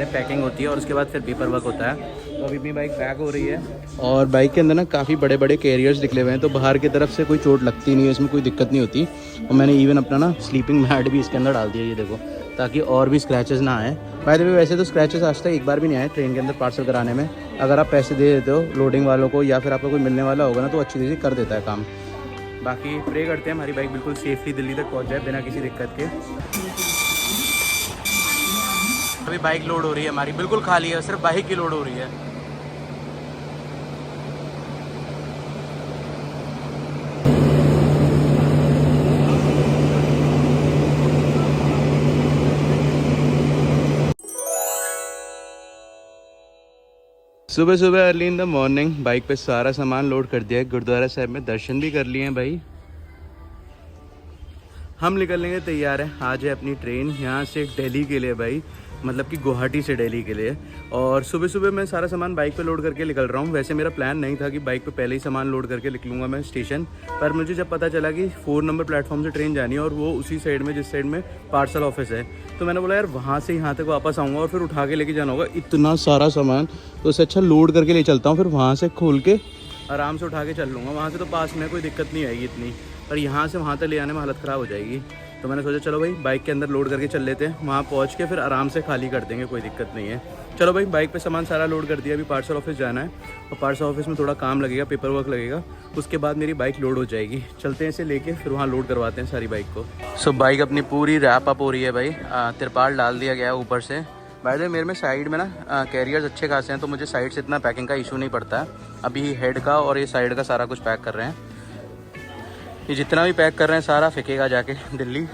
Packing होती है और उसके बाद फिर पेपर वर्क होता है। तो अभी अपनी बाइक पैक हो रही है और बाइक के अंदर ना काफ़ी बड़े बड़े कैरियर्स निकले हुए हैं, तो बाहर की तरफ से कोई चोट लगती नहीं है, इसमें कोई दिक्कत नहीं होती। और मैंने इवन अपना ना स्लीपिंग मैट भी इसके अंदर डाल दिया, ये देखो, ताकि और भी स्क्रैचेस ना आए। बाय द वे वैसे तो स्क्रैचेस आज तक एक बार भी नहीं आए ट्रेन के अंदर पार्सल कराने में। अगर आप पैसे दे देते हो लोडिंग वालों को या फिर आपको कोई मिलने वाला होगा ना, तो अच्छी तरह से कर देता है काम। बाकी प्रे करते हैं हमारी बाइक बिल्कुल सेफली दिल्ली तक पहुँच जाए बिना किसी दिक्कत के। अभी बाइक लोड हो रही है हमारी, बिल्कुल खाली है, सिर्फ बाइक की लोड हो रही है। सुबह सुबह early in the morning bike पे सारा सामान लोड कर दिया है। गुरुद्वारा साहब में दर्शन भी कर लिए हैं भाई। हम निकलने के तैयार हैं। आज है अपनी ट्रेन यहाँ से दिल्ली के लिए भाई, मतलब कि गुवाहाटी से दिल्ली के लिए। और सुबह सुबह मैं सारा सामान बाइक पे लोड करके निकल रहा हूँ। वैसे मेरा प्लान नहीं था कि बाइक पे पहले ही सामान लोड करके निकलूँगा मैं स्टेशन पर। मुझे जब पता चला कि 4 नंबर प्लेटफॉर्म से ट्रेन जानी है और वो उसी साइड में जिस साइड में पार्सल ऑफिस है, तो मैंने बोला यार वहाँ से यहाँ तक वापस आऊँगा और फिर उठा के लेके जाना होगा इतना सारा सामान, तो उससे अच्छा लोड करके ले चलता हूँ, फिर वहाँ से खोल के आराम से उठा के चल लूँगा। वहाँ से तो पास में कोई दिक्कत नहीं आएगी इतनी, पर यहाँ से वहाँ तक ले आने में हालत ख़राब हो जाएगी। तो मैंने सोचा चलो भाई बाइक के अंदर लोड करके चल लेते हैं, वहाँ पहुँच के फिर आराम से खाली कर देंगे, कोई दिक्कत नहीं है। चलो भाई बाइक पे सामान सारा लोड कर दिया, अभी पार्सल ऑफिस जाना है और पार्सल ऑफिस में थोड़ा काम लगेगा, पेपर वर्क लगेगा, उसके बाद मेरी बाइक लोड हो जाएगी। चलते हैं इसे लेके फिर वहाँ लोड करवाते हैं सारी बाइक को। सो बाइक अपनी पूरी रैप अप हो रही है भाई, तिरपाल डाल दिया गया है ऊपर से। बाय द वे मेरे में साइड में ना कैरियर्स अच्छे खासे हैं, तो मुझे साइड से इतना पैकिंग का इशू नहीं पड़ता है। अभी हेड का और ये साइड का सारा कुछ पैक कर रहे हैं। ये जितना भी पैक कर रहे हैं सारा फेंकेगा जाके दिल्ली।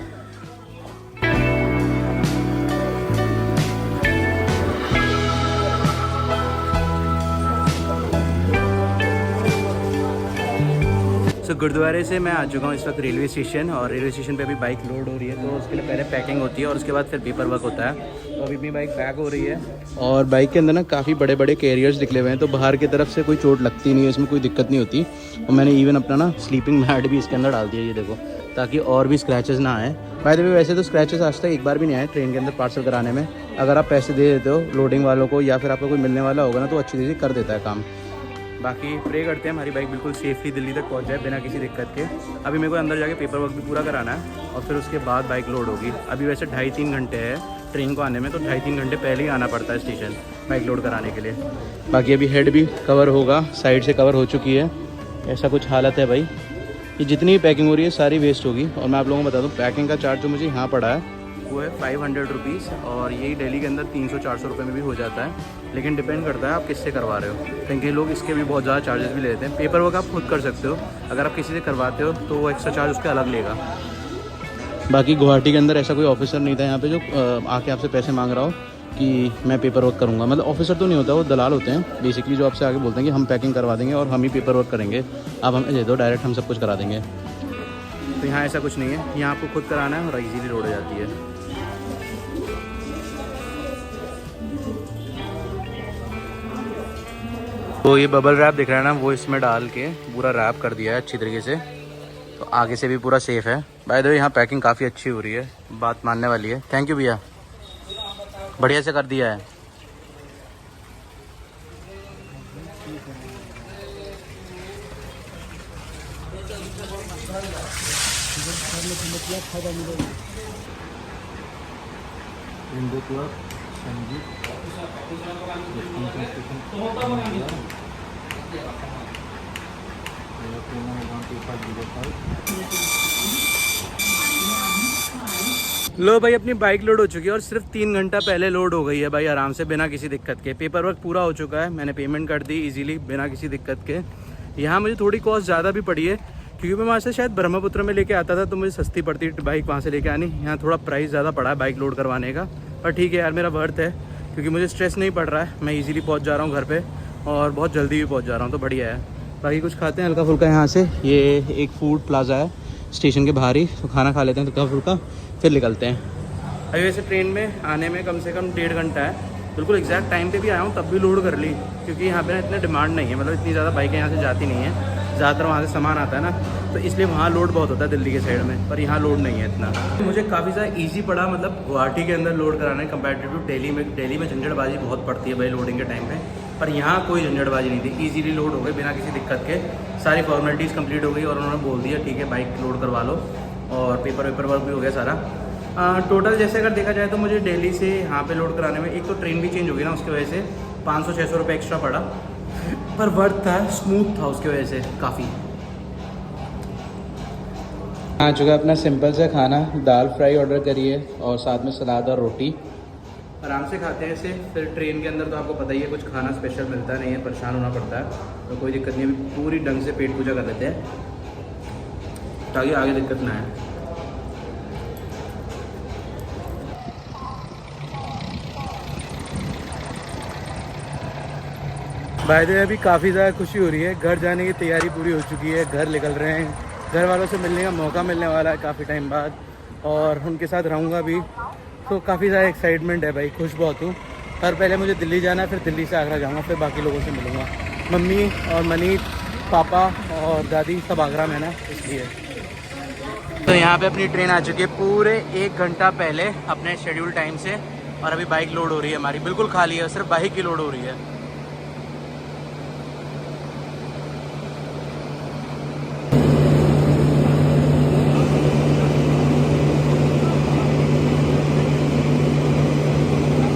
सो गुरुद्वारे से मैं आ चुका हूँ इस वक्त रेलवे स्टेशन, और रेलवे स्टेशन पे अभी बाइक लोड हो रही है, तो उसके लिए पहले पैकिंग होती है और उसके बाद फिर पेपर वर्क होता है। तो अभी अपनी बाइक पैक हो रही है और बाइक के अंदर ना काफ़ी बड़े बड़े कैरियर्स निकले हुए हैं, तो बाहर की तरफ से कोई चोट लगती नहीं है, इसमें कोई दिक्कत नहीं होती। और मैंने इवन अपना ना स्लीपिंग मैट भी इसके अंदर डाल दिया, ये देखो, ताकि और भी स्क्रैचेस ना आए। बाय द वे वैसे तो स्क्रैचेस आज तक एक बार भी नहीं आए ट्रेन के अंदर पार्सल कराने में। अगर आप पैसे दे देते हो लोडिंग वालों को या फिर आपको कोई मिलने वाला होगा ना, तो अच्छी तरह से कर देता है काम। बाकी प्रे करते हैं हमारी बाइक बिल्कुल सेफली दिल्ली तक पहुंच जाए बिना किसी दिक्कत के। अभी मेरे को अंदर जाके पेपर वर्क भी पूरा कराना है और फिर उसके बाद बाइक लोड होगी। अभी वैसे 2.5-3 घंटे है ट्रेन को आने में, तो 2.5-3 घंटे पहले ही आना पड़ता है स्टेशन बाइक लोड कराने के लिए। बाकी अभी हेड भी कवर होगा, साइड से कवर हो चुकी है, ऐसा कुछ हालत है भाई। ये जितनी भी पैकिंग हो रही है सारी वेस्ट होगी। और मैं आप लोगों को बता दूँ पैकिंग का चार्ज जो मुझे यहाँ पड़ा है वो है 500 रुपीज़, और यही दिल्ली के अंदर 300-400 रुपये में भी हो जाता है, लेकिन डिपेंड करता है आप किससे करवा रहे हो, क्योंकि लोग इसके भी बहुत ज़्यादा चार्जेस भी लेते हैं। पेपर वर्क आप खुद कर सकते हो, अगर आप किसी से करवाते हो तो वो एक्स्ट्रा चार्ज उसका अलग लेगा। बाकी गुवाहाटी के अंदर ऐसा कोई ऑफिसर नहीं था यहाँ पे जो आके आपसे पैसे मांग रहा हो कि मैं पेपर वर्क करूँगा। मतलब ऑफिसर तो नहीं होता, वो दलाल होते हैं बेसिकली, जो आपसे आके बोलते हैं कि हम पैकिंग करवा देंगे और हम ही पेपर वर्क करेंगे, आप हमें दे दो डायरेक्ट, हम सब कुछ करा देंगे। तो यहाँ ऐसा कुछ नहीं है, यहाँ आपको खुद कराना है और ईजीली लोड हो जाती है। तो ये बबल रैप दिख रहा है ना, वो इसमें डाल के पूरा रैप कर दिया है अच्छी तरीके से, तो आगे से भी पूरा सेफ़ है। बाय द वे यहाँ पैकिंग काफ़ी अच्छी हो रही है, बात मानने वाली है। थैंक यू भैया, बढ़िया से कर दिया है। लो भाई अपनी बाइक लोड हो चुकी है और सिर्फ 3 घंटा पहले लोड हो गई है भाई, आराम से बिना किसी दिक्कत के। पेपर वर्क पूरा हो चुका है, मैंने पेमेंट कर दी इजीली बिना किसी दिक्कत के। यहाँ मुझे थोड़ी कॉस्ट ज़्यादा भी पड़ी है, क्योंकि मैं वहाँ से शायद ब्रह्मपुत्र में लेके आता था तो मुझे सस्ती पड़ती बाइक वहाँ से लेके आनी। यहाँ थोड़ा प्राइस ज़्यादा पड़ा है बाइक लोड करवाने का, पर ठीक है यार, मेरा वर्थ है, क्योंकि मुझे स्ट्रेस नहीं पड़ रहा है, मैं ईजिली पहुँच जा रहा हूँ घर पर और बहुत जल्दी भी पहुँच जा रहा हूँ, तो बढ़िया है। बाकी कुछ खाते हैं हल्का फुल्का यहाँ से, ये एक फूड प्लाजा है स्टेशन के बाहर ही, तो खाना खा लेते हैं हल्का फुल्का फिर निकलते हैं। अभी वैसे ट्रेन में आने में कम से कम 1.5 घंटा है, बिल्कुल एग्जैक्ट टाइम पे भी आया हूँ तब भी लोड कर ली, क्योंकि यहाँ पे ना इतने डिमांड नहीं है, मतलब इतनी ज़्यादा बाइकें यहाँ से जाती नहीं है। ज़्यादातर वहाँ से सामान आता है ना, तो इसलिए वहाँ लोड बहुत होता है दिल्ली के साइड में, पर यहाँ लोड नहीं है इतना। मुझे काफ़ी ज़्यादा ईजी पड़ा, मतलब गुवाहाटी के अंदर लोड कराना है कंपेरेटिव टू दिल्ली में झंझटबाजी बहुत पड़ती है भाई लोडिंग के टाइम पे, पर यहाँ कोई झंझटबाजी नहीं थी, ईजीली लोड हो गई बिना किसी दिक्कत के। सारी फॉर्मेलिटीज़ कंप्लीट हो गई और उन्होंने बोल दिया ठीक है बाइक लोड करवा लो, और पेपर वर्क भी हो गया सारा। टोटल जैसे अगर देखा जाए तो मुझे दिल्ली से यहाँ पे लोड कराने में, एक तो ट्रेन भी चेंज हो गई ना, उसकी वजह से 500-600 रुपये एक्स्ट्रा पड़ा, पर वर्थ था, स्मूथ था उसकी वजह से काफ़ी। आ चुका अपना सिंपल सा खाना, दाल फ्राई ऑर्डर करी है और साथ में सलाद और रोटी। आराम से खाते हैं इसे। फिर ट्रेन के अंदर तो आपको पता ही है कुछ खाना स्पेशल मिलता नहीं है, परेशान होना पड़ता है, तो कोई दिक्कत नहीं है, पूरी ढंग से पेट पूजा कर लेते हैं ताकि आगे दिक्कत ना आए। भाई तो अभी काफ़ी ज़्यादा खुशी हो रही है, घर जाने की तैयारी पूरी हो चुकी है, घर निकल रहे हैं, घर वालों से मिलने का मौका मिलने वाला है काफ़ी टाइम बाद, और उनके साथ रहूँगा भी, तो काफ़ी ज़्यादा एक्साइटमेंट है भाई, खुश बहुत हूँ। पर पहले मुझे दिल्ली जाना है, फिर दिल्ली से आगरा जाऊँगा, फिर बाकी लोगों से मिलूँगा। मम्मी और मनीष, पापा और दादी सब आगरा में ना, इसलिए। तो यहाँ पे अपनी ट्रेन आ चुकी है पूरे 1 घंटा पहले अपने शेड्यूल टाइम से, और अभी बाइक लोड हो रही है हमारी, बिल्कुल खाली है, सिर्फ बाइक की लोड हो रही है।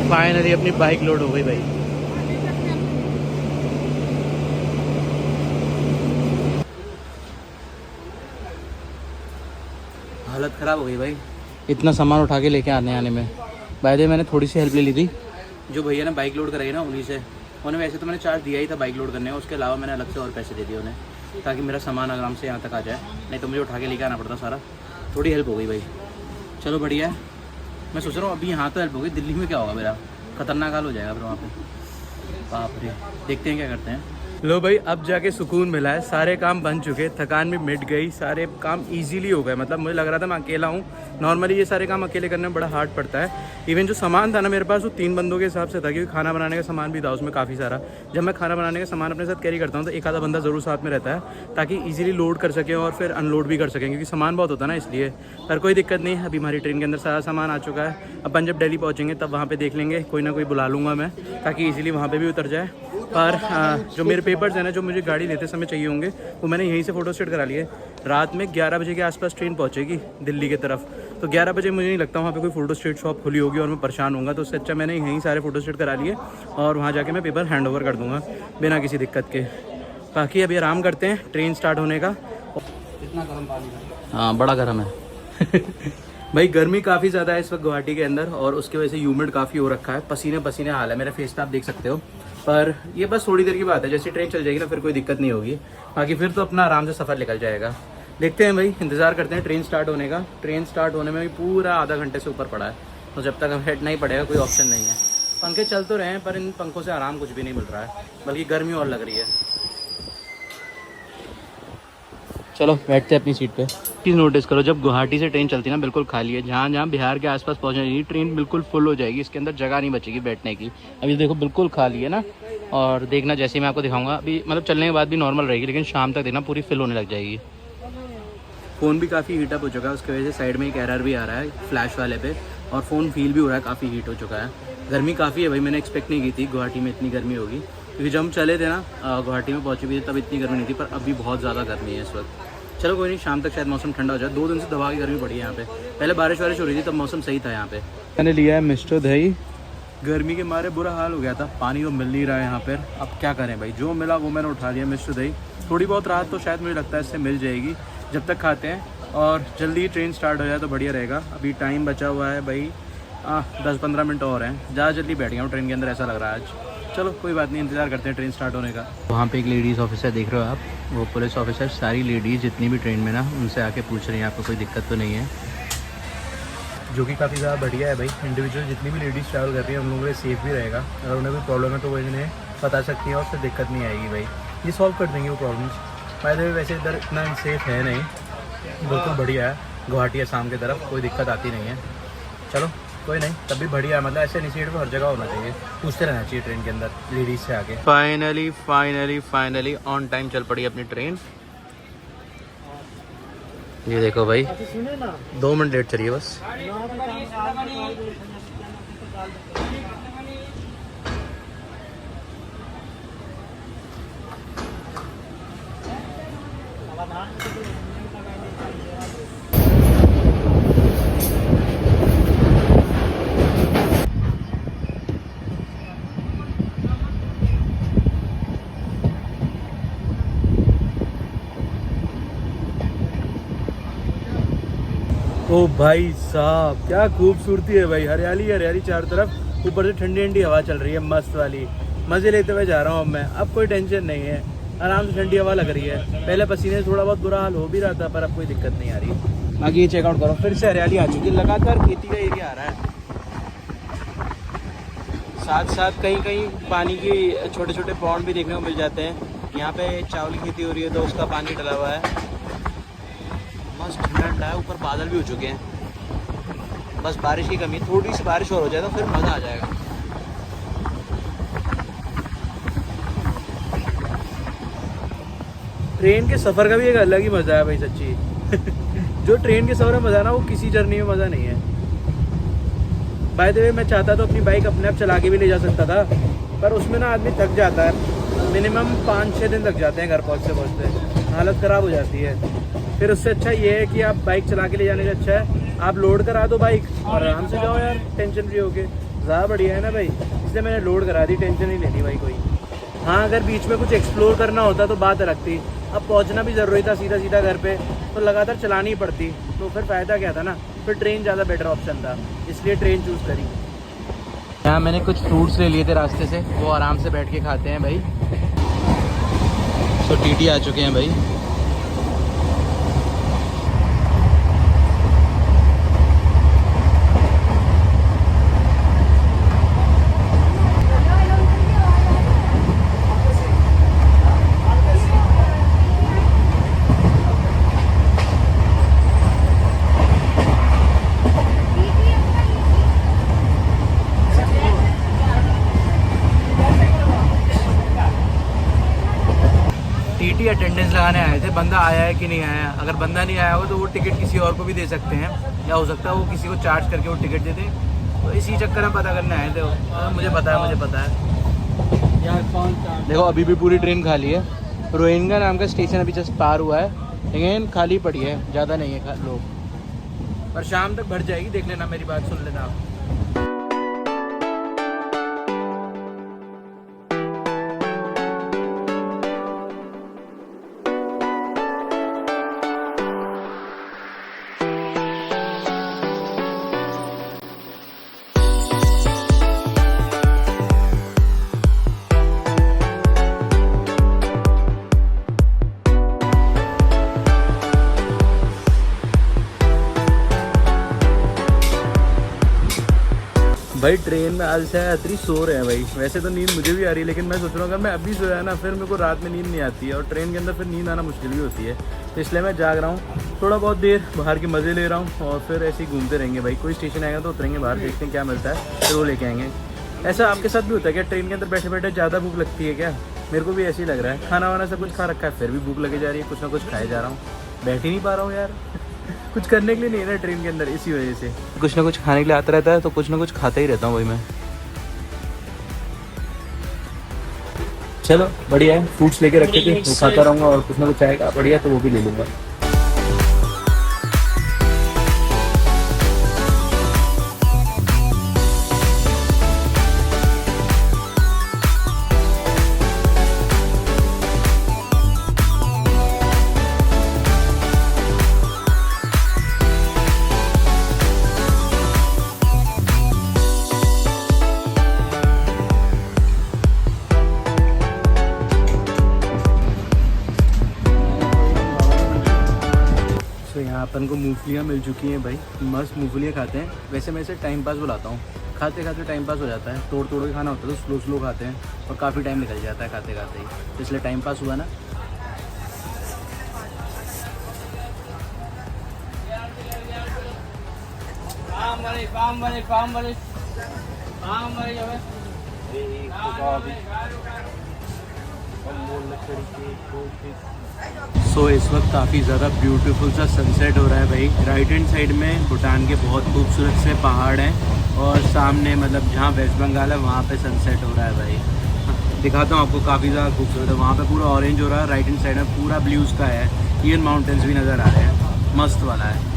फाइनली अपनी बाइक लोड हो गई भाई। हालत ख़राब हो गई भाई, इतना सामान उठा के लेके आने में। भाई मैंने थोड़ी सी हेल्प ले ली थी, जो भैया ने बाइक लोड कराई ना उन्हीं से। उन्हें वैसे तो मैंने चार्ज दिया ही था बाइक लोड करने का, उसके अलावा मैंने अलग से और पैसे दे दिए उन्हें, ताकि मेरा सामान आराम से यहाँ तक आ जाए, नहीं तो मुझे उठा के लेके आना पड़ता सारा। थोड़ी हेल्प हो गई भाई, चलो बढ़िया है। मैं सोच रहा हूँ अभी यहाँ तो हेल्प हो गई, दिल्ली में क्या होगा मेरा, खतरनाक हाल हो जाएगा फिर वहाँ पे। बाप रे, देखते हैं क्या करते हैं। लो भाई अब जाके सुकून मिला है, सारे काम बन चुके, थकान भी मिट गई, सारे काम इजीली हो गए। मतलब मुझे लग रहा था मैं अकेला हूँ, नॉर्मली ये सारे काम अकेले करने में बड़ा हार्ड पड़ता है। इवन जो सामान था ना मेरे पास, वो 3 बंदों के हिसाब से था, क्योंकि खाना बनाने का सामान भी था उसमें काफ़ी सारा। जब मैं खाना बनाने का सामान अपने साथ कैरी करता हूँ तो एक आधा बंदा ज़रूर साथ में रहता है, ताकि ईजिली लोड कर सकें और फिर अनलोड भी कर सकें, क्योंकि सामान बहुत होता है ना, इसलिए। पर कोई दिक्कत नहीं, अभी हमारी ट्रेन के अंदर सारा सामान आ चुका है। अपन जब दिल्ली पहुँचेंगे तब वहाँ पर देख लेंगे, कोई ना कोई बुला लूँगा मैं, ताकि ईजिली वहाँ पर भी उतर जाए। पर जो मेरे पेपर्स हैं ना, जो मुझे गाड़ी लेते समय चाहिए होंगे, वो मैंने यहीं से फ़ोटो स्टेट करा लिए। रात में 11 बजे के आसपास ट्रेन पहुंचेगी दिल्ली की तरफ, तो 11 बजे मुझे नहीं लगता वहाँ पे कोई फ़ोटो स्टेट शॉप खुली होगी और मैं परेशान होऊंगा, तो उससे अच्छा मैंने यहीं सारे फ़ोटो स्टेट करा लिए और वहाँ जाके मैं पेपर हैंड ओवर कर दूँगा बिना किसी दिक्कत के। बाकी अभी आराम करते हैं ट्रेन स्टार्ट होने का। इतना गर्म पानी, हाँ बड़ा गर्म है भाई, गर्मी काफ़ी ज़्यादा है इस वक्त गुवाहाटी के अंदर, और उसकी वजह से ह्यूमिड काफ़ी हो रखा है, पसीने पसीने हाल है, मेरा फेस पे आप देख सकते हो। पर ये बस थोड़ी देर की बात है, जैसे ट्रेन चल जाएगी ना फिर कोई दिक्कत नहीं होगी, बाकी फिर तो अपना आराम से सफ़र निकल जाएगा। देखते हैं भाई, इंतज़ार करते हैं ट्रेन स्टार्ट होने का। ट्रेन स्टार्ट होने में भी पूरा आधा घंटे से ऊपर पड़ा है, तो जब तक हम हेड नहीं पड़ेगा कोई ऑप्शन नहीं है। पंखे चल तो रहे हैं, पर इन पंखों से आराम कुछ भी नहीं मिल रहा है, बल्कि गर्मी और लग रही है। चलो बैठते हैं अपनी सीट पे। चीज़ नोटिस करो, जब गुवाहाटी से ट्रेन चलती है ना बिल्कुल खाली है, जहाँ जहाँ बिहार के आसपास पहुँचने जाएगी ट्रेन बिल्कुल फुल हो जाएगी, इसके अंदर जगह नहीं बचेगी बैठने की। अभी देखो बिल्कुल खाली है ना, और देखना जैसे मैं आपको दिखाऊंगा, अभी मतलब चलने के बाद भी नॉर्मल रहेगी, लेकिन शाम तक देखना पूरी फिल होने लग जाएगी। फ़ोन भी काफ़ी हीटअप हो चुका है, उसकी वजह से साइड में एक एरर भी आ रहा है फ्लैश वाले पे, और फ़ोन फील भी हो रहा है काफ़ी हीट हो चुका है। गर्मी काफ़ी है भाई, मैंने एक्सपेक्ट नहीं की थी गुवाहाटी में इतनी गर्मी होगी, क्योंकि जब हम चले थे ना गुवाहाटी में पहुँचे भी थे तब इतनी गर्मी नहीं थी, पर अभी बहुत ज़्यादा गर्मी है इस वक्त। चलो कोई नहीं, शाम तक शायद मौसम ठंडा हो जाए। 2 दिन से दबा की गर्मी पड़ी है यहाँ पे, पहले बारिश वारिश हो रही थी तब मौसम सही था यहाँ पे। मैंने लिया है मिस्टर दही, गर्मी के मारे बुरा हाल हो गया था, पानी तो मिल नहीं रहा है यहाँ पर, अब क्या करें भाई, जो मिला वो मैंने उठा लिया मिस्टर दही। थोड़ी बहुत राहत तो शायद मुझे लगता है इससे मिल जाएगी, जब तक खाते हैं और जल्दी ट्रेन स्टार्ट हो जाए तो बढ़िया रहेगा। अभी टाइम बचा हुआ है भाई 10-15 मिनट और हैं, ज़्यादा जल्दी बैठ गया हूँ ट्रेन के अंदर, ऐसा लग रहा है आज। चलो कोई बात नहीं, इंतज़ार करते हैं ट्रेन स्टार्ट होने का। वहाँ पे एक लेडीज़ ऑफिसर देख रहे हो आप, वो पुलिस ऑफिसर, सारी लेडीज़ जितनी भी ट्रेन में ना उनसे आके पूछ रही हैं आपको कोई दिक्कत तो नहीं है, जो कि काफ़ी ज़्यादा बढ़िया है भाई। इंडिविजुअल जितनी भी लेडीज़ ट्रैवल कर रही हैं उन लोगों के लिए सेफ़ भी रहेगा, अगर उन्हें कोई प्रॉब्लम है तो वो इन्हें बता सकती हैं और उससे दिक्कत नहीं आएगी भाई, ये सॉल्व कर देंगे वो प्रॉब्लम्स। फायदे वैसे इधर इतना सेफ़ है नहीं, बिल्कुल बढ़िया है, गुवाहाटी आसाम की तरफ कोई दिक्कत आती नहीं है। चलो कोई नहीं, तब भी बढ़िया है, मतलब ऐसे इनिशिएटिव हर जगह होना चाहिए, पूछते रहना चाहिए ट्रेन के अंदर लेडीज़ से आके। फाइनली ऑन टाइम चल पड़ी अपनी ट्रेन, ये देखो भाई 2 मिनट लेट चलिए बस। ओ भाई साहब क्या खूबसूरती है भाई, हरियाली हरियाली चारों तरफ, ऊपर से ठंडी ठंडी हवा चल रही है मस्त वाली, मज़े लेते हुए जा रहा हूँ अब मैं। अब कोई टेंशन नहीं है, आराम से ठंडी हवा लग रही है। पहले पसीने थोड़ा बहुत बुरा हाल हो भी रहा था, पर अब कोई दिक्कत नहीं आ रही। बाकी ये चेकआउट करो, फिर से हरियाली आ चुकी है, लगातार खेती का एरिया आ रहा है। साथ साथ कहीं कहीं पानी की छोटे छोटे पॉन्ड भी देखने को मिल जाते हैं। यहाँ पे चावल की खेती हो रही है तो उसका पानी डला हुआ है, मस्त ठंडा ठंडा है। ऊपर बादल भी हो चुके हैं, बस बारिश की कमी, थोड़ी सी बारिश और हो जाए तो फिर मज़ा आ जाएगा। ट्रेन के सफ़र का भी एक अलग ही मज़ा है भाई सच्ची। जो ट्रेन के सफ़र में मज़ा ना, वो किसी जर्नी में मज़ा नहीं है। बाय द वे मैं चाहता तो अपनी बाइक अपने आप चला के भी ले जा सकता था, पर उसमें ना आदमी थक जाता है। मिनिमम 5-6 दिन लग जाते हैं घर पहुँचते पहुँचते, हालत ख़राब हो जाती है। फिर उससे अच्छा ये है कि आप बाइक चला के ले जाने से अच्छा है आप लोड करा दो बाइक और आराम से जाओ यार, टेंशन फ्री होके। ज़्यादा बढ़िया है ना भाई, इसलिए मैंने लोड करा दी, टेंशन नहीं लेनी भाई कोई। हाँ, अगर बीच में कुछ एक्सप्लोर करना होता तो बात अलग थी। अब पहुंचना भी ज़रूरी था सीधा सीधा घर पे, तो लगातार चलानी ही पड़ती, तो फिर फ़ायदा क्या था ना। फिर ट्रेन ज़्यादा बेटर ऑप्शन था, इसलिए ट्रेन चूज़ करी। यहाँ मैंने कुछ फ्रूट्स ले लिए थे रास्ते से, वो आराम से बैठ के खाते हैं भाई। तो टीटी आ चुके हैं भाई। टीटी अटेंडेंस लगाने आए थे, बंदा आया है कि नहीं आया। अगर बंदा नहीं आया हो तो वो टिकट किसी और को भी दे सकते हैं, या हो सकता है वो किसी को चार्ज करके वो टिकट दे दे। तो इसी चक्कर में पता करने आए थे वो। मुझे पता है यार। देखो अभी भी पूरी ट्रेन खाली है। रोहिंगा नाम का स्टेशन अभी जस्ट पार हुआ है, लेकिन खाली पड़ी है, ज़्यादा नहीं है लोग। पर शाम तक भर जाएगी, देख लेना, मेरी बात सुन लेना आप। भाई ट्रेन में आज से यात्री सो रहे हैं भाई। वैसे तो नींद मुझे भी आ रही है, लेकिन मैं सोच रहा हूँ अगर मैं अभी सोया ना, फिर मेरे को रात में नींद नहीं आती है, और ट्रेन के अंदर फिर नींद आना मुश्किल भी होती है। तो इसलिए मैं जाग रहा हूँ, थोड़ा बहुत देर बाहर के मज़े ले रहा हूँ, और फिर ऐसे ही घूमते रहेंगे भाई। कोई स्टेशन आएगा तो उतरेंगे बाहर, देखते हैं क्या मिलता है, फिर वो लेके आएंगे। ऐसा आपके साथ भी होता है क्या, ट्रेन के अंदर बैठे बैठे ज़्यादा भूख लगती है क्या? मेरे को भी ऐसे ही लग रहा है, खाना वाना सब कुछ खा रखा है, फिर भी भूख लगे जा रही है, कुछ ना कुछ खाए जा रहा हूँ, बैठ ही नहीं पा रहा हूँ यार। कुछ करने के लिए नहीं है ना ट्रेन के अंदर, इसी वजह से कुछ ना कुछ खाने के लिए आता रहता है, तो कुछ ना कुछ खाता ही रहता हूँ भाई मैं। चलो बढ़िया है, फ्रूट्स लेके रखे थे वो खाता रहूँगा, और कुछ ना कुछ आएगा बढ़िया तो वो भी ले लूँगा। यहाँ अपन को मूंगफलियाँ मिल चुकी हैं भाई, मस्त मूंगफलियाँ खाते हैं। वैसे मैं इसे टाइम पास बुलाता हूँ, खाते खाते टाइम पास हो जाता है। तोड़ तोड़ के खाना होता है तो स्लो स्लो खाते हैं, और काफ़ी टाइम निकल जाता है खाते खाते ही, तो इसलिए टाइम पास हुआ ना। सो इस वक्त काफ़ी ज़्यादा ब्यूटीफुल सा सनसेट हो रहा है भाई। राइट हैंड साइड में भूटान के बहुत खूबसूरत से पहाड़ हैं और सामने मतलब जहाँ वेस्ट बंगाल है वहाँ पे सनसेट हो रहा है भाई। दिखाता हूँ आपको, काफ़ी ज़्यादा खूबसूरत है। वहाँ पे पूरा ऑरेंज हो रहा है, राइट हैंड साइड में पूरा ब्लू स्काई है, इवन माउंटेन्स भी नज़र आ रहे हैं, मस्त वाला है।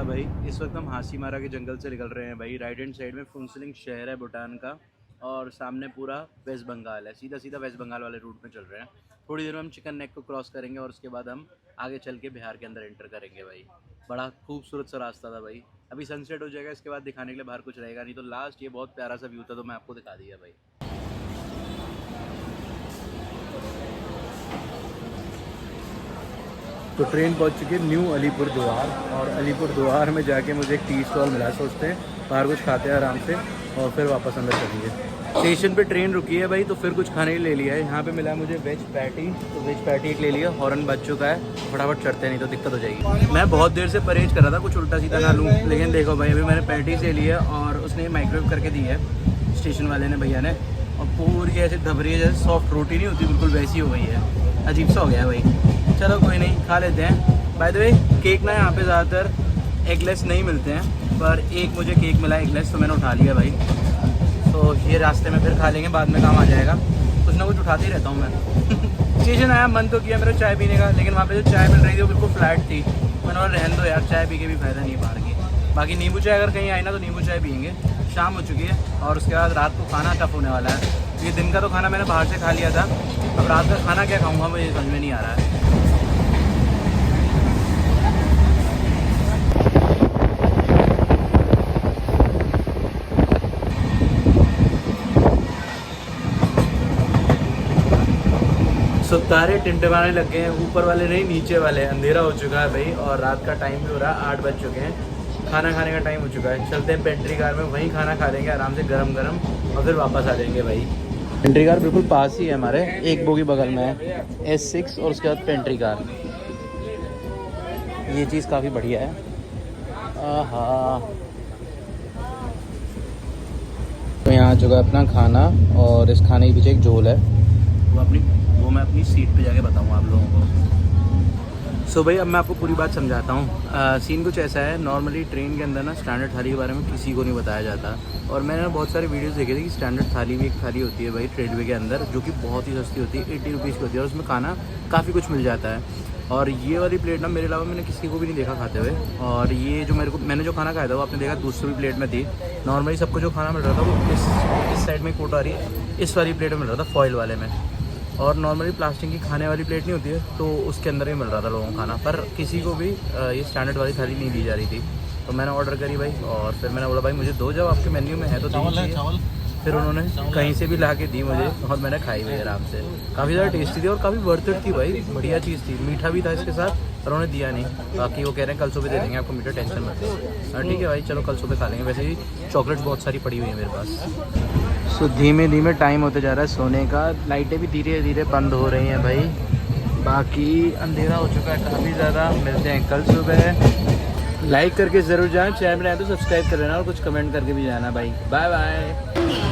भाई इस वक्त हम हासीमारा के जंगल से निकल रहे हैं भाई। राइट हैंड साइड में फुनसलिंग शहर है भूटान का और सामने पूरा वेस्ट बंगाल है। सीधा सीधा वेस्ट बंगाल वाले रूट में चल रहे हैं। थोड़ी देर में हम चिकन नेक को क्रॉस करेंगे और उसके बाद हम आगे चल के बिहार के अंदर एंटर करेंगे भाई। बड़ा खूबसूरत सा रास्ता था भाई। अभी सनसेट हो जाएगा, इसके बाद दिखाने के लिए बाहर कुछ रहेगा नहीं। तो लास्ट ये बहुत प्यारा सा व्यू था तो मैं आपको दिखा दिया भाई। तो ट्रेन पहुंच चुकी है न्यू अलीपुर द्वार और अलीपुर द्वार में जाके मुझे एक टी स्टॉल मिला। सोचते हैं बाहर कुछ खाते हैं आराम से और फिर वापस अंदर चलेंगे। स्टेशन पे ट्रेन रुकी है भाई तो फिर कुछ खाने ले लिया है। यहाँ पे मिला मुझे वेज पैटी, तो वेज पैटी एक ले लिया। हॉर्न बज चुका है, फटाफट चढ़ते नहीं तो दिक्कत हो जाएगी। मैं बहुत देर से परहेज कर रहा था कुछ उल्टा सीधा ना लूँ, लेकिन देखो भाई अभी मैंने पैटी से ली है और उसने माइक्रोवेव करके दी है स्टेशन वाले ने, भैया ने। और पूरी ऐसे धबरी है जैसे सॉफ्ट रोटी नहीं होती, बिल्कुल वैसी हो गई है। अजीब सा हो गया है भाई। चलो कोई नहीं, खा लेते हैं। बाय द वे केक ना यहाँ पे ज़्यादातर एगलेस नहीं मिलते हैं, पर एक मुझे केक मिला एगलेस तो मैंने उठा लिया भाई। तो ये रास्ते में फिर खा लेंगे, बाद में काम आ जाएगा। कुछ ना कुछ उठाते ही रहता हूँ मैं। स्टेशन आया, मन तो किया मेरा चाय पीने का, लेकिन वहाँ पे जो चाय मिल रही थी वो बिल्कुल फ्लैट थी। मैंने और रहने दो यार, चाय पी के भी फ़ायदा नहीं है बाहर की। बाकी नींबू चाय अगर कहीं आए ना तो नींबू चाय पियेंगे। शाम हो चुकी है और उसके बाद रात को खाना टफ होने वाला है। ये दिन का तो खाना मैंने बाहर से खा लिया था, अब रात का खाना क्या खाऊँगा मुझे समझ में नहीं आ रहा है। सो तारे टिमटिमाने लग गए हैं, ऊपर वाले नहीं नीचे वाले। अंधेरा हो चुका है भाई और रात का टाइम भी हो रहा है, 8 बज चुके हैं। खाना खाने का टाइम हो चुका है। चलते हैं पेंट्री कार में, वहीं खाना खा लेंगे आराम से गरम गरम और फिर वापस आ जाएंगे भाई। पेंट्री कार बिल्कुल पास ही है हमारे, एक बोगी बगल में है S6 और उसके बाद पेंट्री कार। ये चीज़ काफ़ी बढ़िया है। आहा, तो यहाँ आ चुका है अपना खाना और इस खाने के पीछे एक झोल है, वो मैं अपनी सीट पे जाके बताऊँगा आप लोगों को। सो भाई अब मैं आपको पूरी बात समझाता हूँ। सीन कुछ ऐसा है, नॉर्मली ट्रेन के अंदर ना स्टैंडर्ड थाली के बारे में किसी को नहीं बताया जाता। और मैंने बहुत सारे वीडियोस देखे थे कि स्टैंडर्ड थाली भी एक थाली होती है भाई रेलवे के अंदर, जो कि बहुत ही सस्ती होती है, 80 रुपीज़ की होती है और उसमें खाना काफ़ी कुछ मिल जाता है। और ये वाली प्लेट ना मेरे अलावा मैंने किसी को भी नहीं देखा खाते हुए। और ये जो मैंने जो खाना खाया था वो आपने देखा दूसरी प्लेट में थी। नॉर्मली सबको जो खाना मिल रहा था वो इस साइड में फोटो आ रही है, इस वाली प्लेट में मिल रहा था, फॉइल वाले में। और नॉर्मली प्लास्टिक की खाने वाली प्लेट नहीं होती है तो उसके अंदर ही मिल रहा था लोगों को खाना, पर किसी को भी ये स्टैंडर्ड वाली थाली नहीं दी जा रही थी। तो मैंने ऑर्डर करी भाई और फिर मैंने बोला भाई मुझे दो, जब आपके मेन्यू में है तो चावल। फिर उन्होंने कहीं से भी ला के दी मुझे और मैंने खाई भाई आराम से। काफ़ी ज़्यादा टेस्टी थी और काफ़ी वर्थ इट थी भाई, बढ़िया चीज़ थी। मीठा भी था इसके साथ पर उन्होंने दिया नहीं। बाकी वो कह रहे हैं कल सुबह दे देंगे आपको मीठा, टेंशन मत लो। ठीक है भाई, चलो कल सुबह खा लेंगे। वैसे ही चॉकलेट्स बहुत सारी पड़ी हुई है मेरे पास। सो धीमे धीमे टाइम होते जा रहा है सोने का। लाइटें भी धीरे धीरे बंद हो रही हैं भाई। बाकी अंधेरा हो चुका है काफ़ी ज़्यादा। मिलते हैं कल सुबह। लाइक करके ज़रूर जाएं, चैनल में आए तो सब्सक्राइब कर लेना और कुछ कमेंट करके भी जाना भाई। Bye bye.